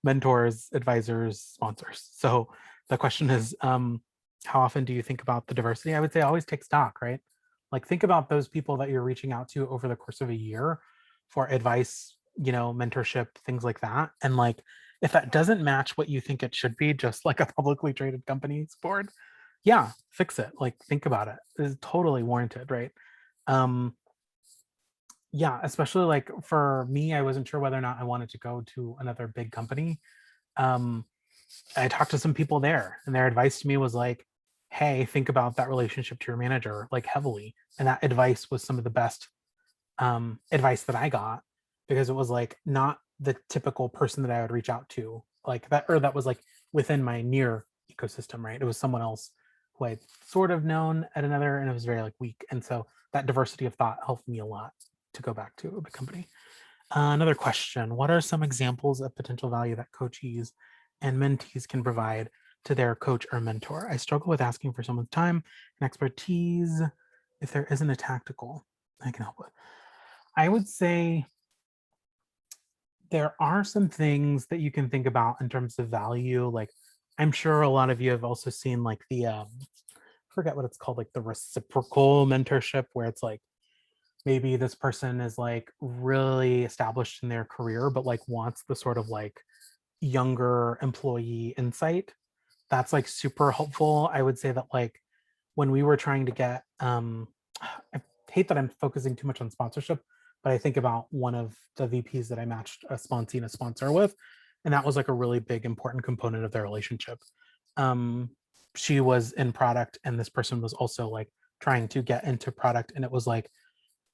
mentors, advisors, sponsors. So the question is, how often do you think about the diversity? I would say always take stock, right? Like think about those people that you're reaching out to over the course of a year for advice, mentorship, things like that. And like, if that doesn't match what you think it should be, just like a publicly traded company's board, yeah, fix it. Like think about it. It's totally warranted, right? Yeah, especially like for me, I wasn't sure whether or not I wanted to go to another big company. um I talked to some people there, and their advice to me was like, hey, think about that relationship to your manager like heavily. And that advice was some of the best advice that I got, because it was like not the typical person that I would reach out to like that, or that was like within my near ecosystem, right? It was someone else who I'd sort of known at another, and it was very like weak. And so that diversity of thought helped me a lot to go back to a company. Another question: what are some examples of potential value that coachees and mentees can provide to their coach or mentor? I struggle with asking for someone's time and expertise if there isn't a tactical I can help with. I would say there are some things that you can think about in terms of value. Like, I'm sure a lot of you have also seen like the forget what it's called, like the reciprocal mentorship, where it's like maybe this person is like really established in their career, but like wants the sort of like younger employee insight. That's like super helpful. I would say that like when we were trying to get I hate that I'm focusing too much on sponsorship, but I think about one of the VPs that I matched a sponsee and a sponsor with, and that was like a really big important component of their relationship. She was in product, and this person was also like trying to get into product, and it was like,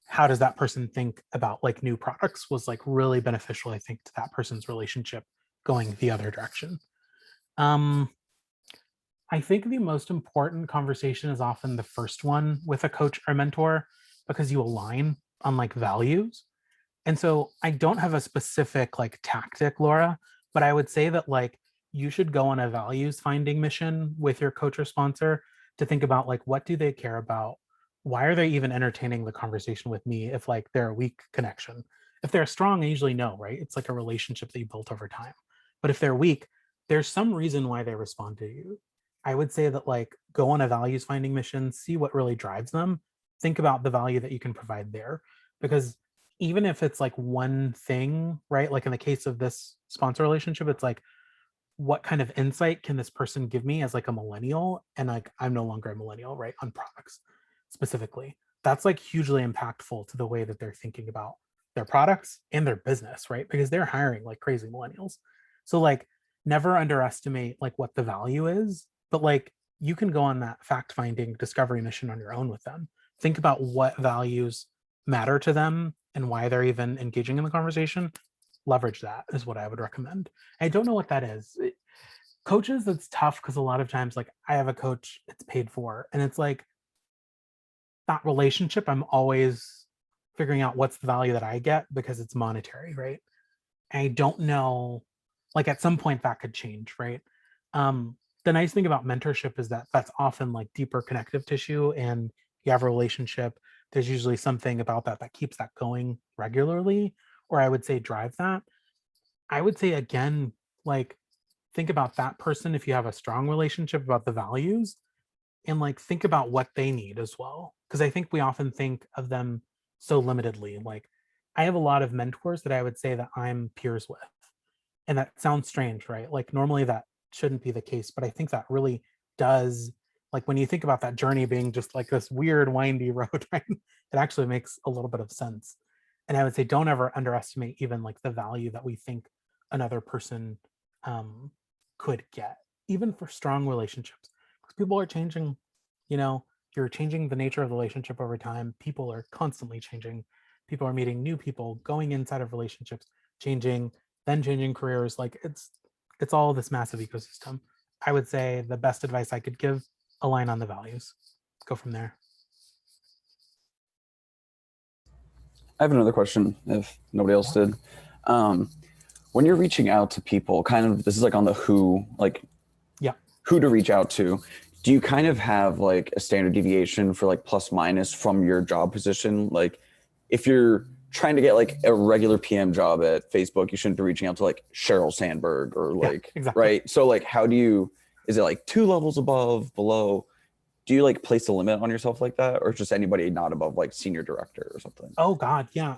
how does that person think about like new products was like really beneficial, I think, to that person's relationship going the other direction. I think the most important conversation is often the first one with a coach or mentor, because you align on like values. And so I don't have a specific like tactic, Laura, but I would say that like you should go on a values finding mission with your coach or sponsor to think about like, what do they care about? Why are they even entertaining the conversation with me if like they're a weak connection? If they're strong, I usually know, right? It's like a relationship that you built over time. But if they're weak, there's some reason why they respond to you. I would say that like go on a values finding mission, see what really drives them, think about the value that you can provide there. Because even if it's like one thing, right? Like in the case of this sponsor relationship, it's like, what kind of insight can this person give me as like a millennial? And like, I'm no longer a millennial, right? On products specifically. That's like hugely impactful to the way that they're thinking about their products and their business, right? Because they're hiring like crazy millennials. So like never underestimate like what the value is, but like you can go on that fact finding discovery mission on your own with them. Think about what values matter to them and why they're even engaging in the conversation. Leverage that is what I would recommend. I don't know what that is. Coaches, it's tough because a lot of times, like I have a coach, it's paid for, and it's like that relationship. I'm always figuring out what's the value that I get because it's monetary, right? I don't know, like at some point that could change, right? The nice thing about mentorship is that that's often like deeper connective tissue, and you have a relationship. There's usually something about that that keeps that going regularly, or I would say drive that. I would say again, like think about that person if you have a strong relationship about the values, and like think about what they need as well. Because I think we often think of them so limitedly. Like I have a lot of mentors that I would say that I'm peers with. And that sounds strange, right? Like normally that shouldn't be the case, but I think that really does, like when you think about that journey being just like this weird windy road, right? It actually makes a little bit of sense. And I would say don't ever underestimate even like the value that we think another person could get, even for strong relationships, because people are changing. You're changing the nature of the relationship over time. People are constantly changing. People are meeting new people, going inside of relationships, changing, then changing careers. Like it's all this massive ecosystem. I would say the best advice I could give: align on the values. Go from there. I have another question if nobody else did. When you're reaching out to people, kind of, this is like on the who, like who to reach out to, do you kind of have like a standard deviation for like plus minus from your job position? Like if you're trying to get like a regular PM job at Facebook, you shouldn't be reaching out to like Sheryl Sandberg or like, exactly. right? So like, is it like 2 levels above, below? Do you like place a limit on yourself like that, or just anybody not above like senior director or something? Oh God, yeah.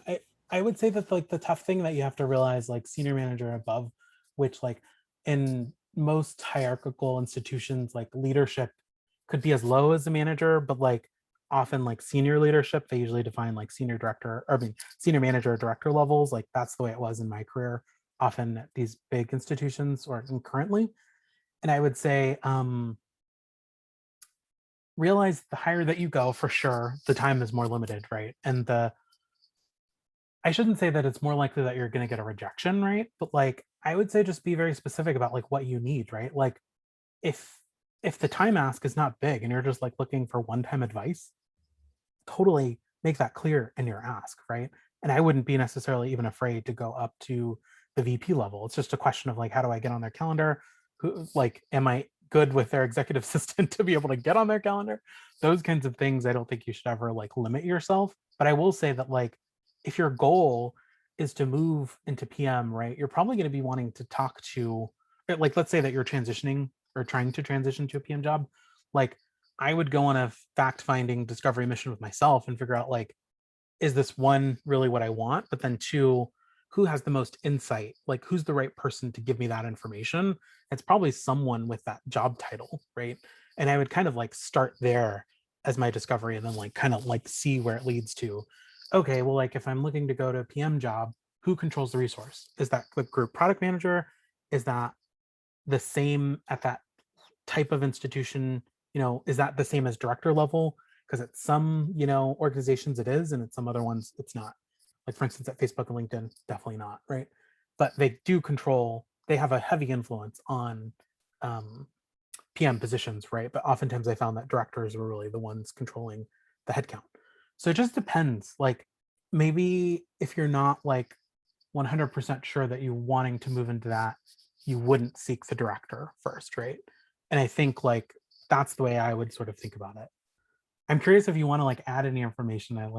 I would say that like the tough thing that you have to realize, like senior manager above, which like in most hierarchical institutions, like leadership could be as low as a manager, but like often like senior leadership, they usually define like senior director, or I mean senior manager or director levels. Like that's the way it was in my career, often at these big institutions or currently. And I would say realize the higher that you go, for sure, the time is more limited, right? And I shouldn't say that it's more likely that you're going to get a rejection, right? But like, I would say just be very specific about like what you need, right? Like if the time ask is not big and you're just like looking for one-time advice, totally make that clear in your ask, right? And I wouldn't be necessarily even afraid to go up to the VP level. It's just a question of like, how do I get on their calendar? Who, like, am I good with their executive assistant to be able to get on their calendar? Those kinds of things, I don't think you should ever like limit yourself. But I will say that like, if your goal is to move into PM, right, you're probably going to be wanting to talk to, like, let's say that you're transitioning or trying to transition to a PM job. Like, I would go on a fact-finding discovery mission with myself and figure out like, is this one really what I want? But then two, who has the most insight? Like, who's the right person to give me that information? It's probably someone with that job title, right? And I would kind of like start there as my discovery and then like kind of like see where it leads to. Okay, well, like if I'm looking to go to a PM job, who controls the resource? Is that the group product manager? Is that the same at that type of institution? Is that the same as director level? Because at some, organizations it is, and at some other ones it's not. Like for instance, at Facebook and LinkedIn, definitely not, right? But they do control, they have a heavy influence on PM positions, right? But oftentimes I found that directors were really the ones controlling the headcount. So it just depends. Like maybe if you're not like 100% sure that you're wanting to move into that, you wouldn't seek the director first, right? And I think like that's the way I would sort of think about it. I'm curious if you want to like add any information that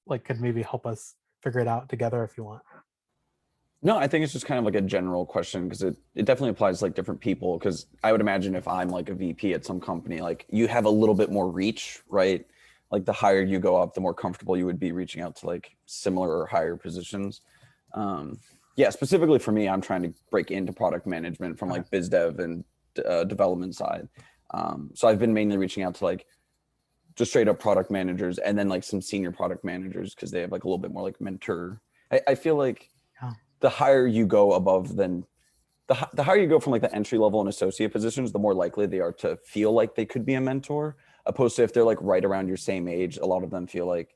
like could maybe help us figure it out together if you want. No, I think it's just kind of like a general question because it definitely applies to like different people. Because I would imagine if I'm like a VP at some company, like you have a little bit more reach, right? Like the higher you go up, the more comfortable you would be reaching out to like similar or higher positions. Yeah, specifically for me, I'm trying to break into product management from like biz dev and development side. So I've been mainly reaching out to like just straight up product managers and then like some senior product managers because they have like a little bit more like mentor. I feel like the higher you go above than the higher you go from like the entry level and associate positions, the more likely they are to feel like they could be a mentor, opposed to if they're like right around your same age. A lot of them feel like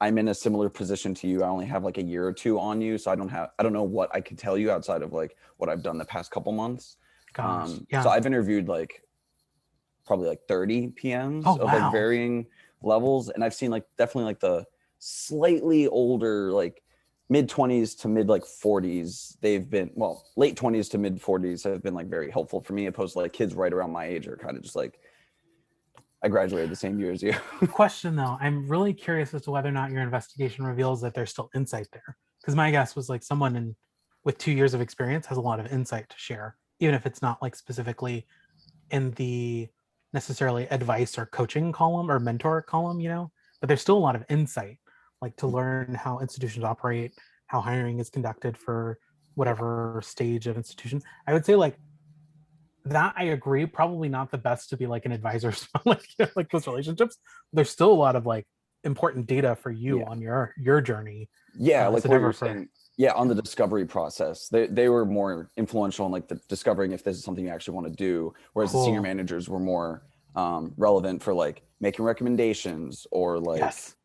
I'm in a similar position to you. I only have like a year or two on you. So I don't know what I could tell you outside of like what I've done the past couple months. So I've interviewed like probably like 30 PMs of like varying levels. And I've seen like definitely like the slightly older, like mid 20s to mid like 40s. They've been, well, late 20s to mid 40s have been like very helpful for me, opposed to like kids right around my age are kind of just like, I graduated the same year as you. Question though, I'm really curious as to whether or not your investigation reveals that there's still insight there. Because my guess was like someone with 2 years of experience has a lot of insight to share, even if it's not like specifically in the necessarily advice or coaching column or mentor column, but there's still a lot of insight, like to learn how institutions operate, how hiring is conducted for whatever stage of institution. I would say like that I agree, probably not the best to be like an advisor, like, like those relationships. There's still a lot of like important data for you on your journey. Yeah, like so what never you're for- saying. Yeah, on the discovery process, they were more influential in like the discovering if this is something you actually want to do, whereas the senior Cool. managers were more relevant for like making recommendations or like Yes.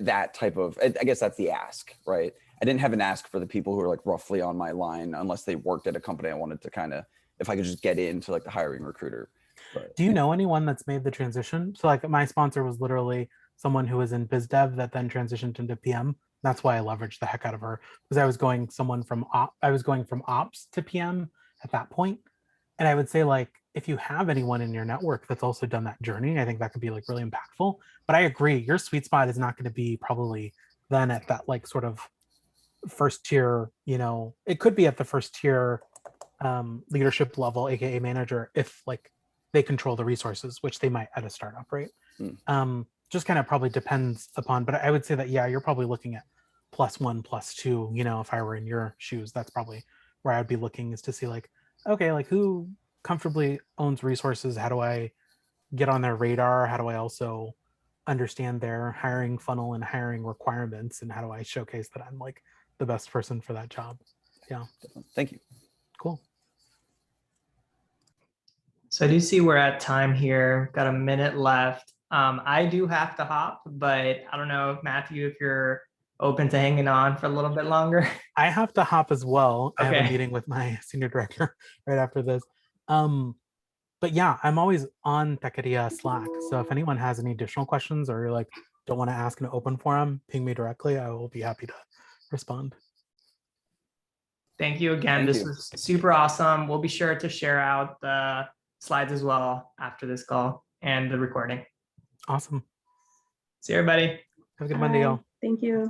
that type of. I guess that's the ask, right? I didn't have an ask for the people who are like roughly on my line unless they worked at a company I wanted to kind of, if I could just get into like the hiring recruiter. But Do you know anyone that's made the transition? So like my sponsor was literally someone who was in biz dev that then transitioned into PM. That's why I leveraged the heck out of her, because I was going from ops to PM at that point. And I would say like if you have anyone in your network that's also done that journey, I think that could be like really impactful. But I agree, your sweet spot is not going to be probably then at that like sort of first tier, it could be at the first tier leadership level, aka manager, if like they control the resources, which they might at a startup, right? Just kind of probably depends upon, but I would say that, yeah, you're probably looking at +1, +2, if I were in your shoes, that's probably where I'd be looking, is to see like, okay, like who comfortably owns resources? How do I get on their radar? How do I also understand their hiring funnel and hiring requirements? And how do I showcase that I'm like the best person for that job? Yeah. thank you. Cool. So I do see we're at time here. Got a minute left. I do have to hop, but I don't know, Matthew, if you're open to hanging on for a little bit longer. I have to hop as well. I have a Okay. meeting with my senior director right after this. But yeah, I'm always on Taqueria Slack. So if anyone has any additional questions or like don't want to ask in an open forum, ping me directly. I will be happy to respond. Thank you again. Thank This you. was super awesome. We'll be sure to share out the slides as well after this call and the recording. Awesome. See you, everybody. Have a good Monday, y'all. Thank you.